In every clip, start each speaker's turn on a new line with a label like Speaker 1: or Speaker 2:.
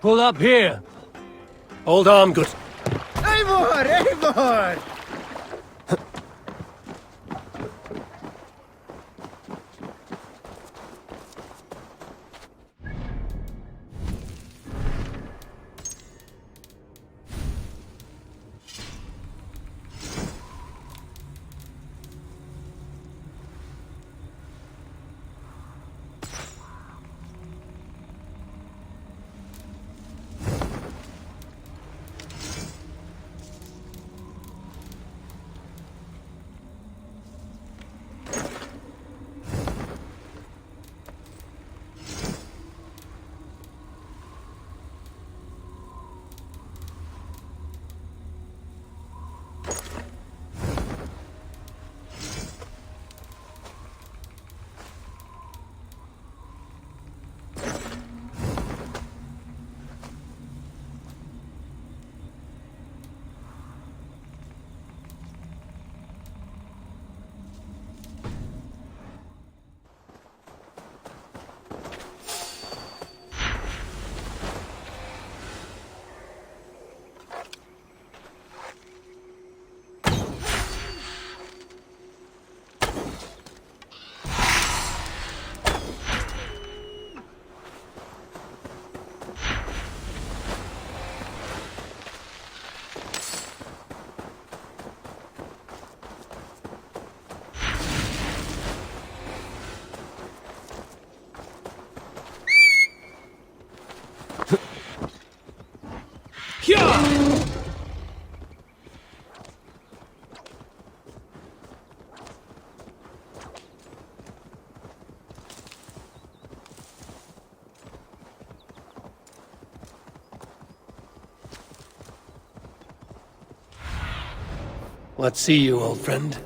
Speaker 1: Pull up here. Hold on, good.
Speaker 2: Eivor! Eivor!
Speaker 1: Let's see you, old friend.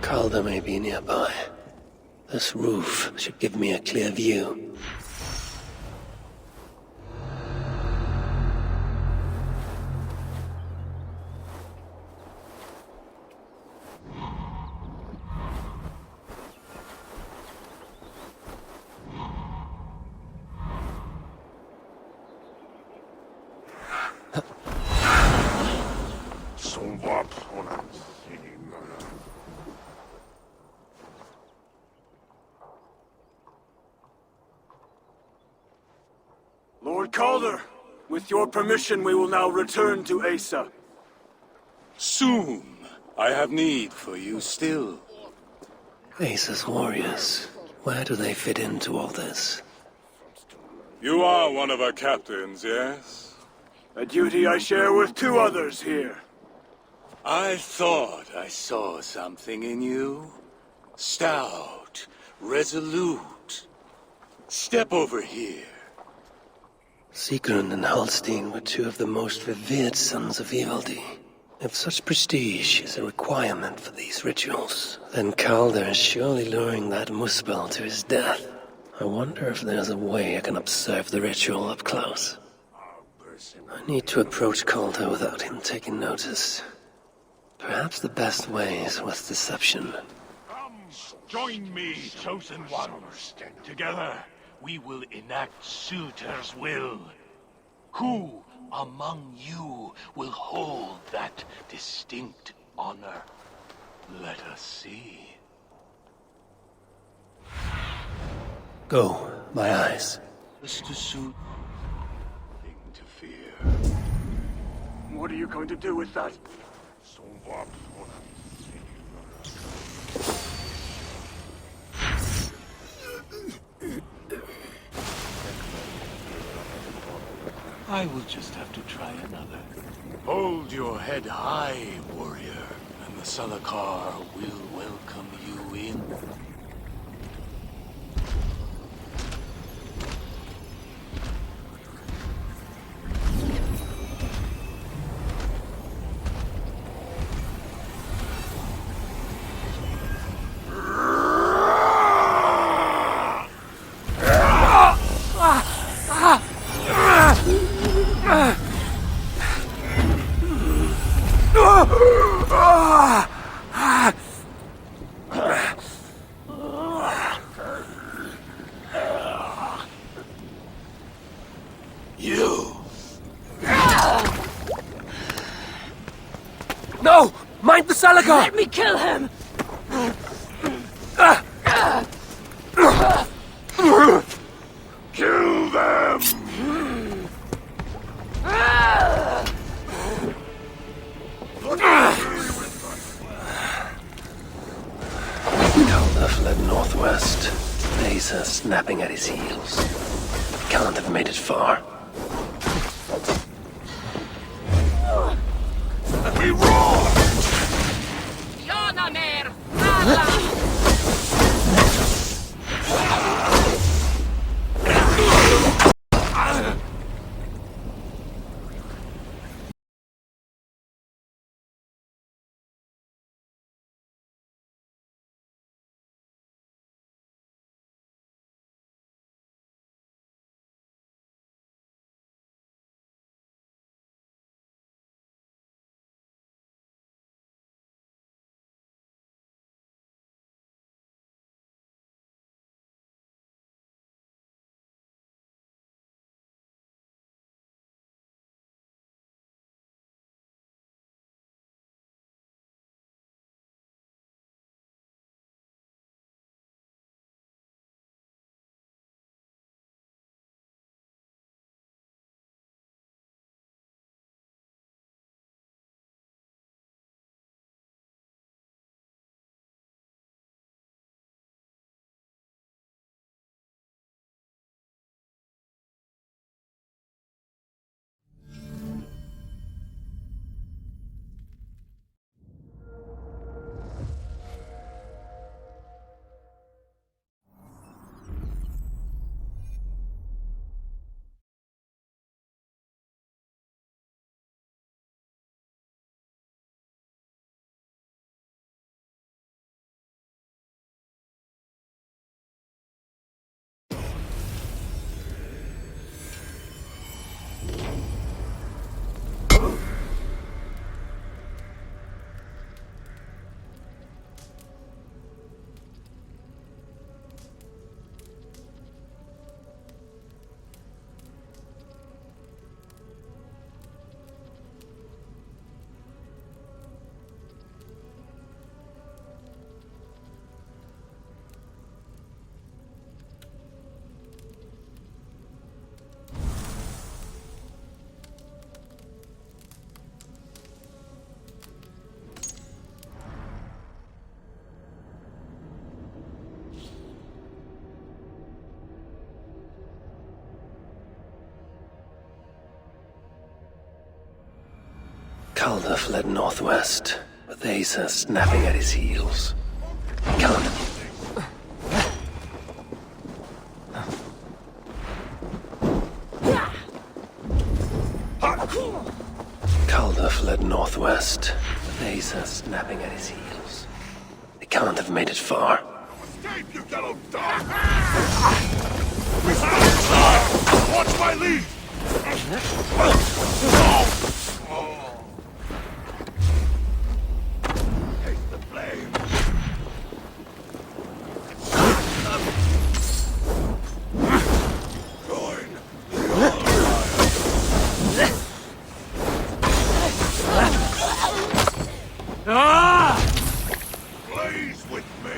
Speaker 1: Calder may be nearby. This roof should give me a clear view.
Speaker 3: Lord Calder, with your permission, we will now return to Asa.
Speaker 4: Soon. I have need for you still.
Speaker 1: Asa's warriors. Where do they fit into all this?
Speaker 4: You are one of our captains, yes?
Speaker 3: A duty I share with two others here.
Speaker 4: I thought I saw something in you. Stout, resolute. Step over here.
Speaker 1: Sigrun and Halstein were two of the most revered sons of Evildy. If such prestige is a requirement for these rituals, then Calder is surely luring that Muspel to his death. I wonder if there's a way I can observe the ritual up close. I need to approach Calder without him taking notice. Perhaps the best way is with deception.
Speaker 5: Come, join me, chosen ones. Together, we will enact Suitor's will. Who among you will hold that distinct honor? Let us see.
Speaker 1: Go, my eyes.
Speaker 4: Just to suit. Nothing to fear.
Speaker 3: What are you going to do with that?
Speaker 5: I will just have to try another.
Speaker 4: Hold your head high, warrior, and the Salakar will welcome you in. You!
Speaker 1: No! Mind the Salakar!
Speaker 6: Let me kill him!
Speaker 4: Kill them!
Speaker 1: Calder fled northwest, Asa snapping at his heels. Can't have made it far.
Speaker 4: We roar!
Speaker 6: Jonamer! Nala!
Speaker 1: Calder fled northwest, with Asa snapping at his heels. Can't. Calder fled northwest, with Asa snapping at his heels. They can't have made it far.
Speaker 4: Escape, you yellow dog! Watch my lead! Take the blame! Join blaze with me!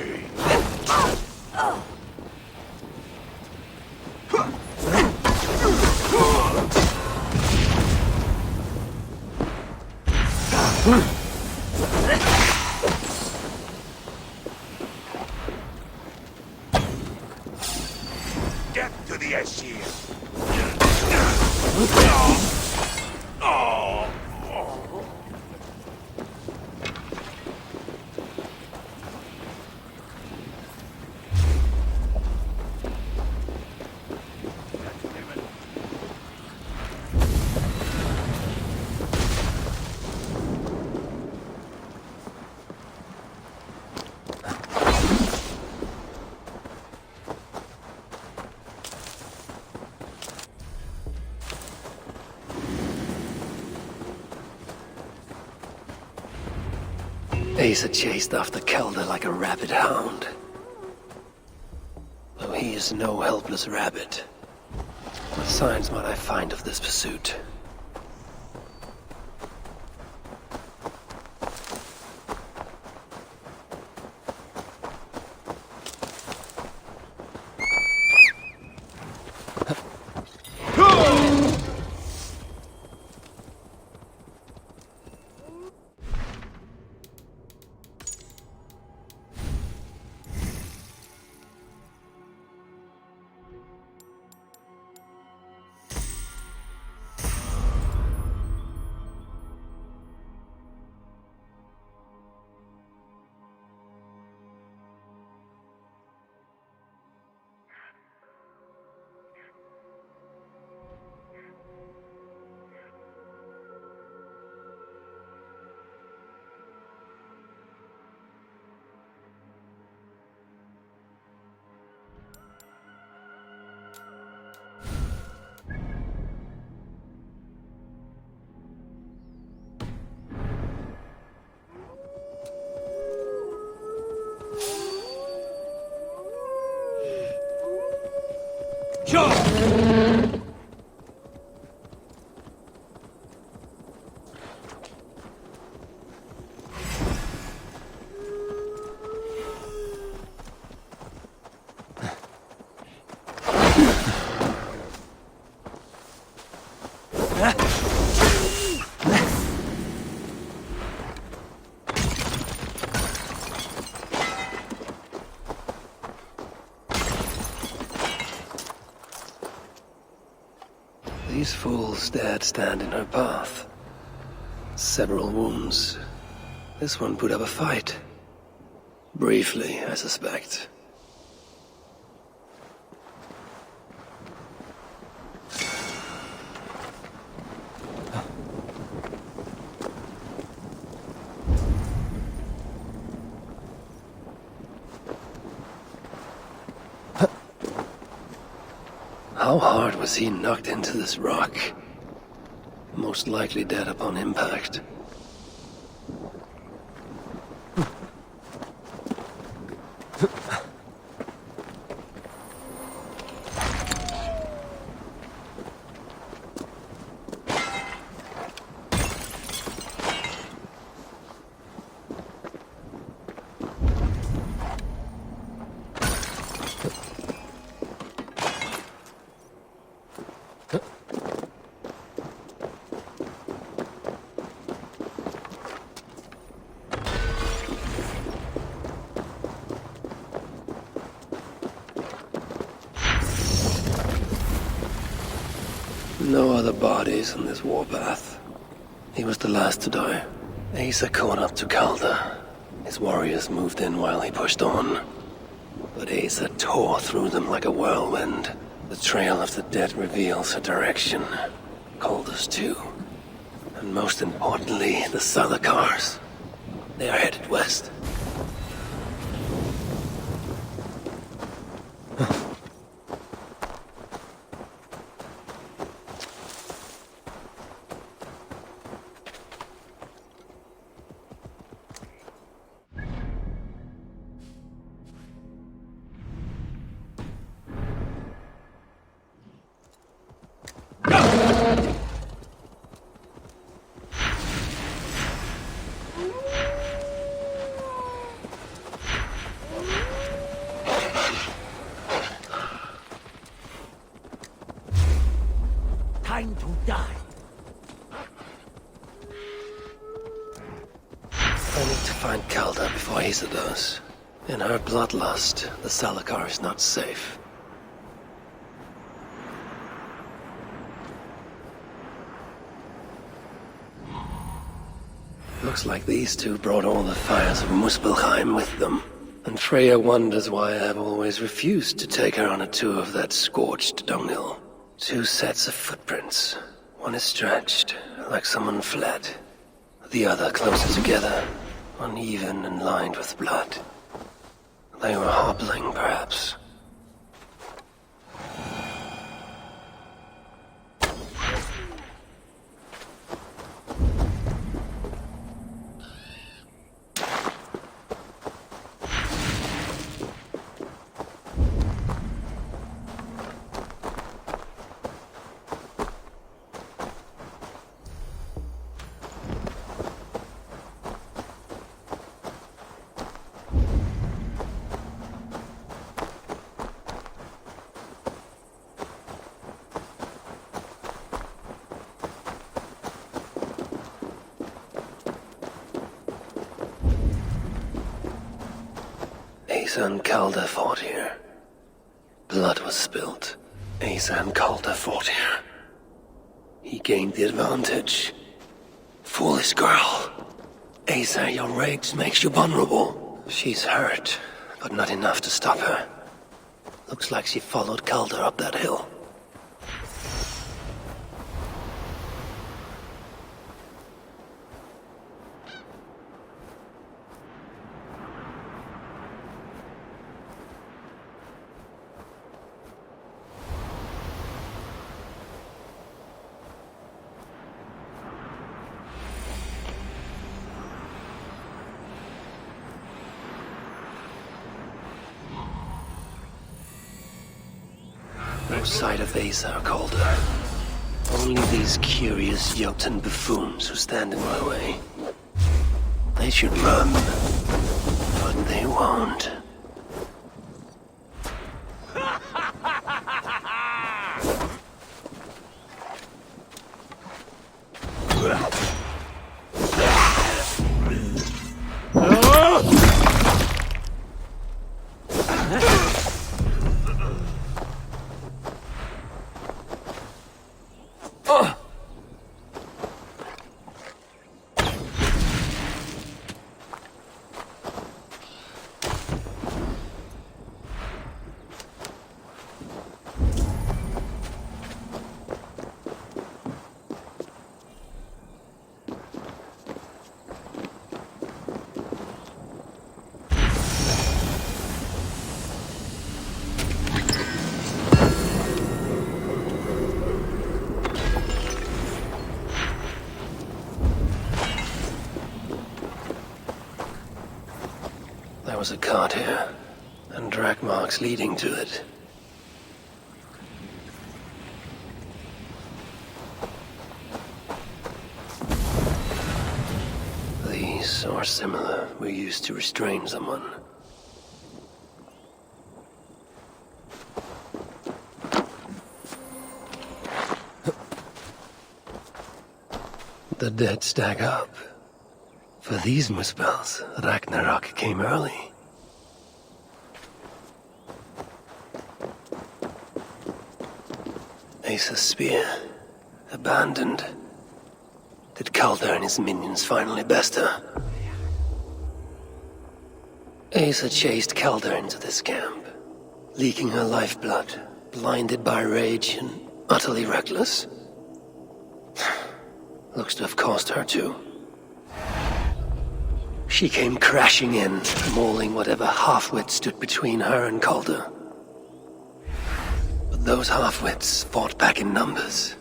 Speaker 4: Get to the edge here!
Speaker 1: Asa chased after Kelda like a rabid hound. Though he is no helpless rabbit. What signs might I find of this pursuit? These fools dared stand in her path. Several wounds. This one put up a fight. Briefly, I suspect. How hard was he knocked into this rock? Most likely dead upon impact. No other bodies on this warpath. He was the last to die. Asa caught up to Calder. His warriors moved in while he pushed on. But Asa tore through them like a whirlwind. The trail of the dead reveals her direction. Calder's too. And most importantly, the Salakars. They are headed west.
Speaker 2: Time to die.
Speaker 1: I need to find Calda before Asa does. In her bloodlust, the Salakar is not safe. Looks like these two brought all the fires of Muspelheim with them. And Freya wonders why I have always refused to take her on a tour of that scorched dunghill. 2 sets of footprints. One is stretched, like someone fled. The other closer together, uneven and lined with blood. They were hobbling, perhaps. Asa and Calder fought here. Blood was spilled. Asa and Calder fought here. He gained the advantage. Foolish girl. Asa, your rage makes you vulnerable. She's hurt, but not enough to stop her. Looks like she followed Calder up that hill. No sight of Asa or Calder. Only these curious Jotun buffoons who stand in my way. They should run, but they won't. There was a cart here, and drag marks leading to it. These, or similar, were used to restrain someone. The dead stack up. For these muspels, Ragnarok came early. Asa's spear, abandoned. Did Calder and his minions finally best her? Asa chased Calder into this camp, leaking her lifeblood, blinded by rage and utterly reckless. Looks to have cost her too. She came crashing in, mauling whatever half-wit stood between her and Calder. But those half-wits fought back in numbers.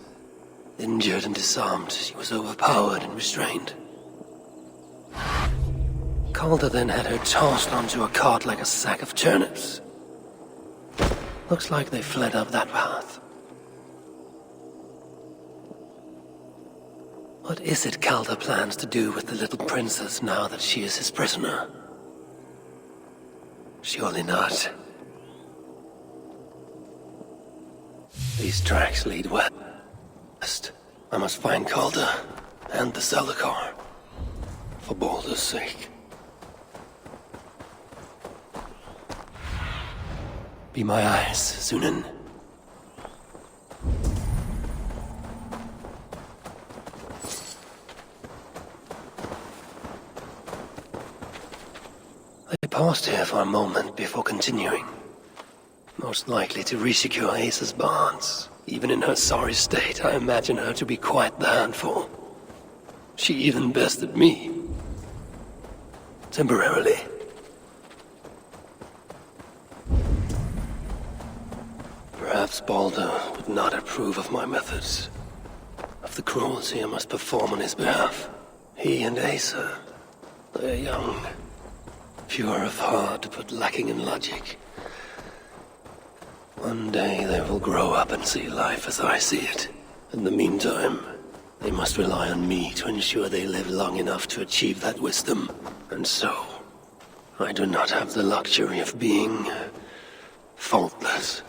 Speaker 1: Injured and disarmed, she was overpowered and restrained. Calder then had her tossed onto a cart like a sack of turnips. Looks like they fled up that path. What is it Calder plans to do with the little princess now that she is his prisoner? Surely not. These tracks lead west. I must find Calder and the Salakar, for Baldur's sake. Be my eyes, Sunan. They paused here for a moment before continuing. Most likely to resecure Asa's bonds. Even in her sorry state, I imagine her to be quite the handful. She even bested me. Temporarily. Perhaps Baldur would not approve of my methods. Of the cruelty I must perform on his behalf. He and Asa, they're young. Pure of heart, but lacking in logic. One day they will grow up and see life as I see it. In the meantime, they must rely on me to ensure they live long enough to achieve that wisdom. And so, I do not have the luxury of being faultless.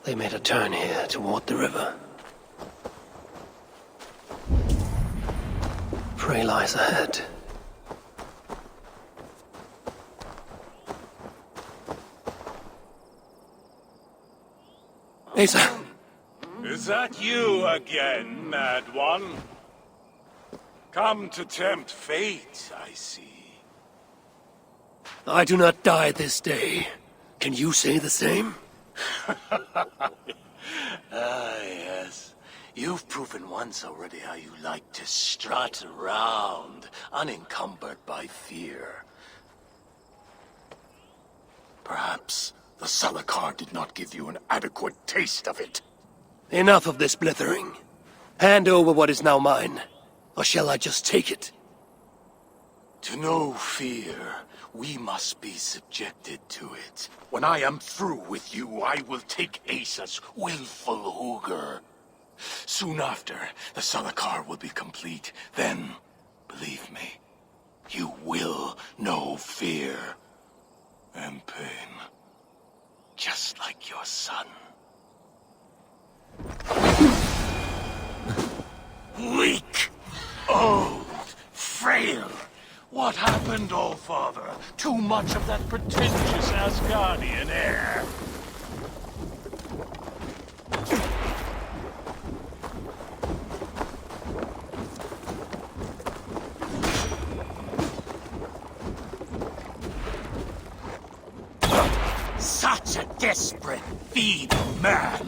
Speaker 1: They made a turn here toward the river. Prey lies ahead. Asa,
Speaker 4: Is that you again, Mad One? Come to tempt fate, I see.
Speaker 1: I do not die this day. Can you say the same?
Speaker 4: Ah, yes. You've proven once already how you like to strut around, unencumbered by fear. Perhaps the Salakar did not give you an adequate taste of it.
Speaker 1: Enough of this blithering. Hand over what is now mine, or shall I just take it?
Speaker 4: To know fear, we must be subjected to it. When I am through with you, I will take Asa's willful Hooger. Soon after, the Salakar will be complete. Then, believe me, you will know fear and pain. Just like your son. Weak, old, frail. What happened, All-Father? Too much of that pretentious Asgardian air. Such a desperate, feeble man.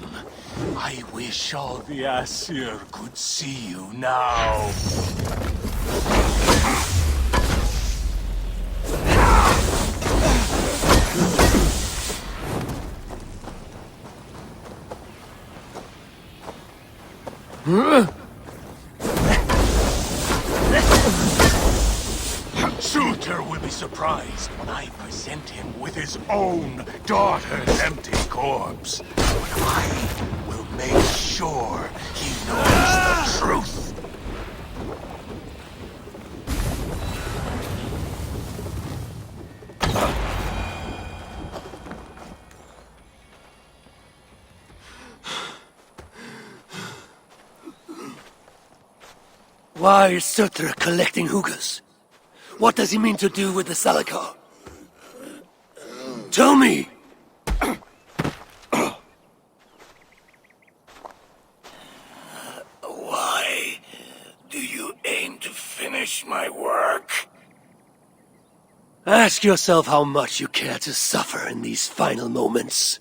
Speaker 4: I wish all the Aesir could see you now. Suitor will be surprised when I present him with his own daughter's empty corpse. But I will make sure he knows the truth.
Speaker 1: Why is Surtra collecting hookahs? What does he mean to do with the Salakar? Tell me!
Speaker 4: Why do you aim to finish my work?
Speaker 1: Ask yourself how much you care to suffer in these final moments.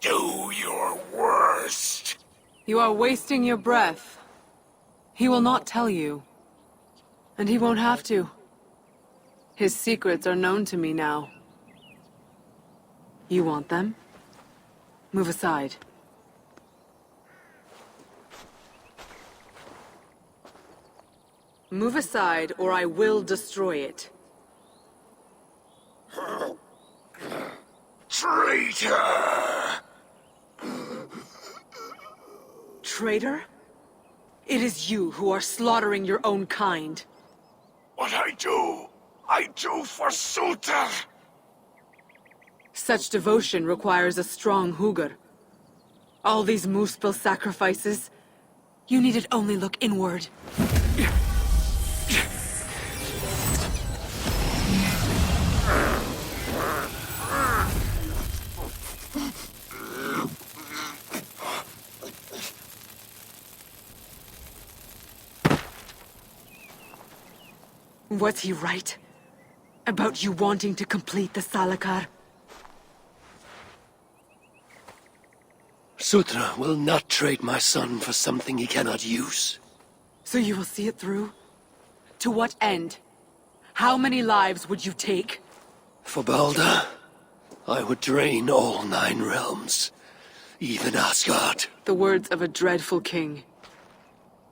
Speaker 4: Do your worst.
Speaker 6: You are wasting your breath. He will not tell you. And he won't have to. His secrets are known to me now. You want them? Move aside. Move aside, or I will destroy it.
Speaker 4: Traitor!
Speaker 6: Traitor? It is you who are slaughtering your own kind.
Speaker 4: What I do for Suter!
Speaker 6: Such devotion requires a strong Hugr. All these Muspel sacrifices, you needed only look inward. Was he right? About you wanting to complete the Salakar?
Speaker 1: Sutra will not trade my son for something he cannot use.
Speaker 6: So you will see it through? To what end? How many lives would you take?
Speaker 1: For Balder, I would drain all 9 realms. Even Asgard.
Speaker 6: The words of a dreadful king.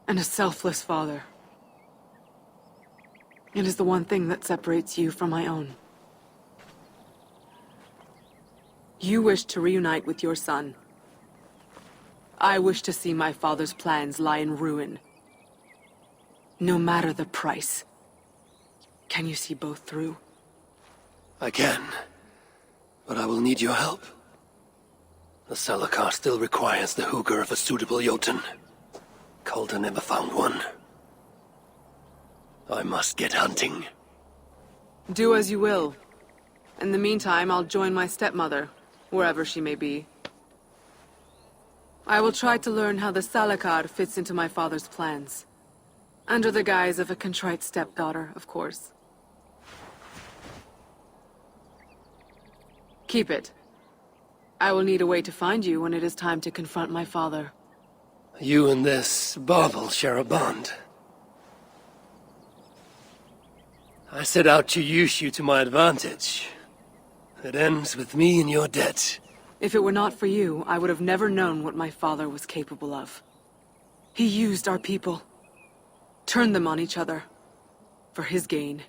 Speaker 6: And a selfless father. It is the one thing that separates you from my own. You wish to reunite with your son. I wish to see my father's plans lie in ruin. No matter the price. Can you see both through?
Speaker 1: I can. But I will need your help. The Salakar still requires the Hooger of a suitable Jotun. Calder never found one. I must get hunting.
Speaker 6: Do as you will. In the meantime, I'll join my stepmother, wherever she may be. I will try to learn how the Salakar fits into my father's plans. Under the guise of a contrite stepdaughter, of course. Keep it. I will need a way to find you when it is time to confront my father.
Speaker 1: You and this bauble share a bond. I set out to use you to my advantage. It ends with me in your debt.
Speaker 6: If it were not for you, I would have never known what my father was capable of. He used our people. Turned them on each other. For his gain.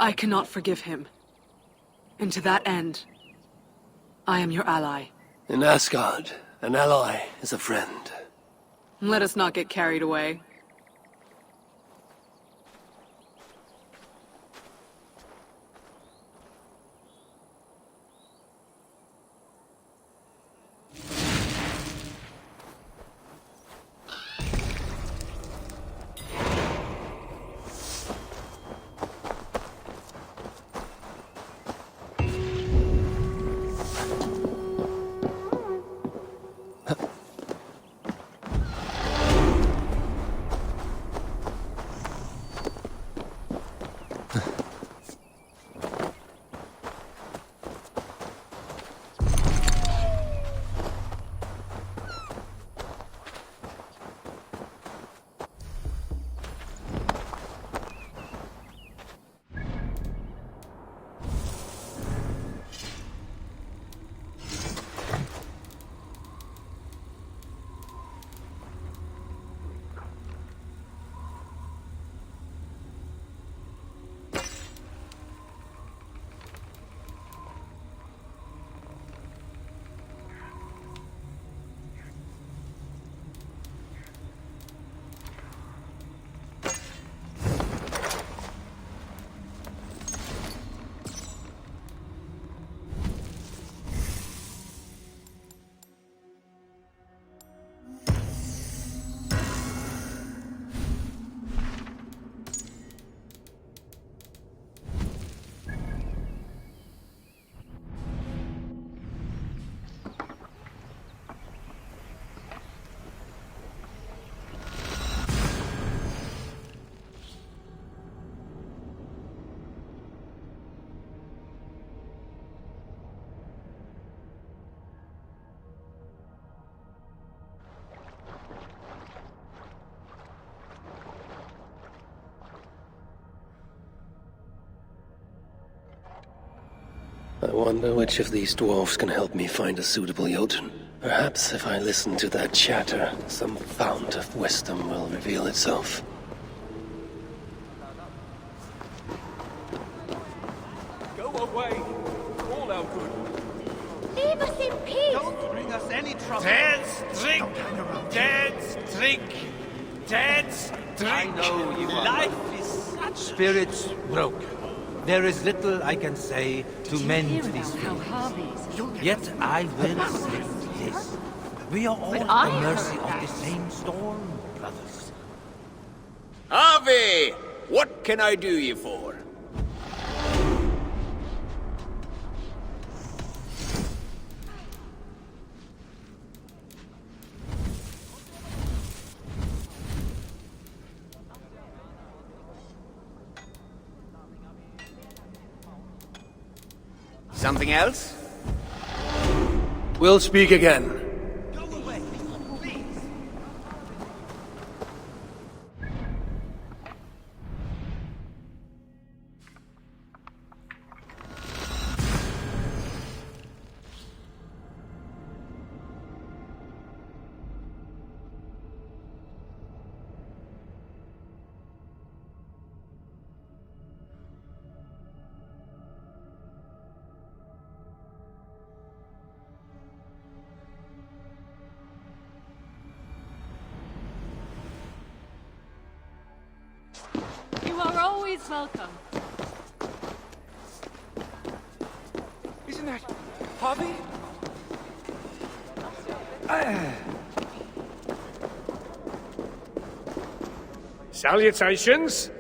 Speaker 6: I cannot forgive him. And to that end, I am your ally.
Speaker 1: In Asgard, an ally is a friend.
Speaker 6: Let us not get carried away.
Speaker 1: I wonder which of these dwarves can help me find a suitable Jotun. Perhaps if I listen to that chatter, some fount of wisdom will reveal itself.
Speaker 3: Go away, all our good.
Speaker 7: Leave us in peace!
Speaker 2: Don't bring us any trouble.
Speaker 8: Dad's drink! Dad's drink! Dad's drink!
Speaker 2: I know you are.
Speaker 8: Life is such...
Speaker 2: Spirits broken. There is little I can say to mend these feelings. Yet I will say this. We are all at the mercy of the same storm, brothers.
Speaker 9: Harvey! What can I do you for? Something else?
Speaker 1: We'll speak again.
Speaker 7: You are always welcome.
Speaker 3: Isn't that Harvey?
Speaker 8: Salutations!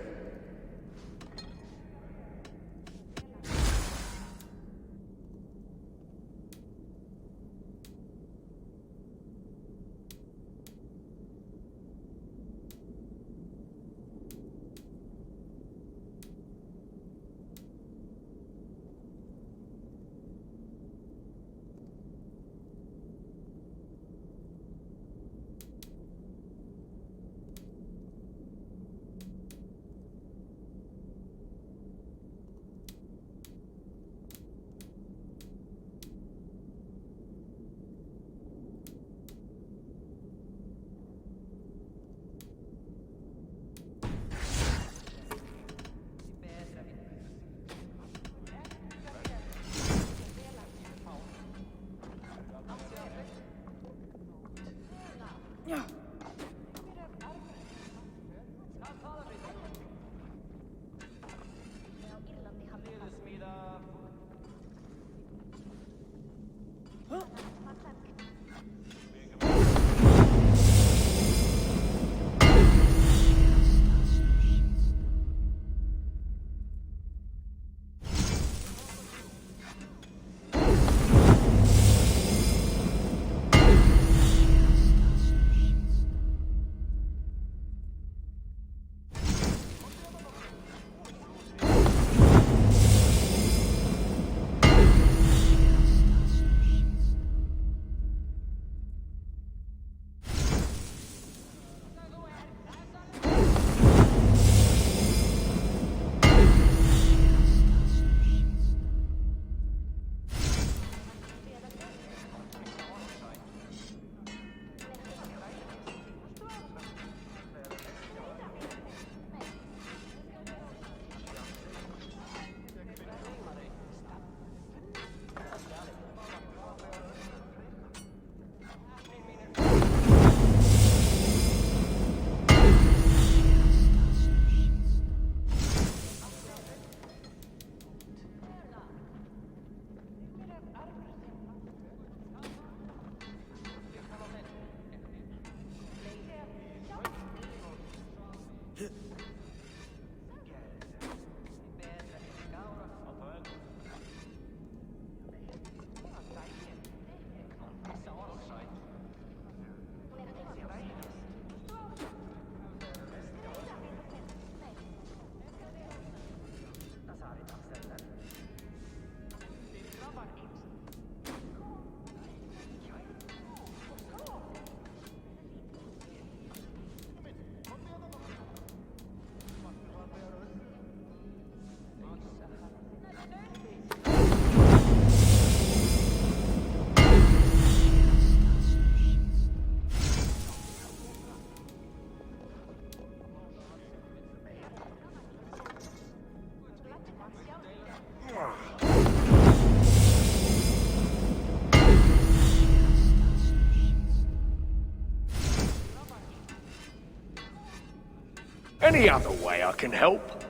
Speaker 3: Any other way I can help?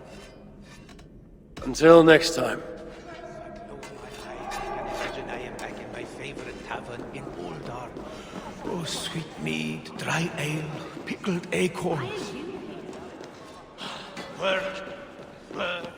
Speaker 1: Until next time.
Speaker 2: Imagine I am back in my favorite tavern in Uldar. Oh, sweet mead, dry ale, pickled acorns. Work, work,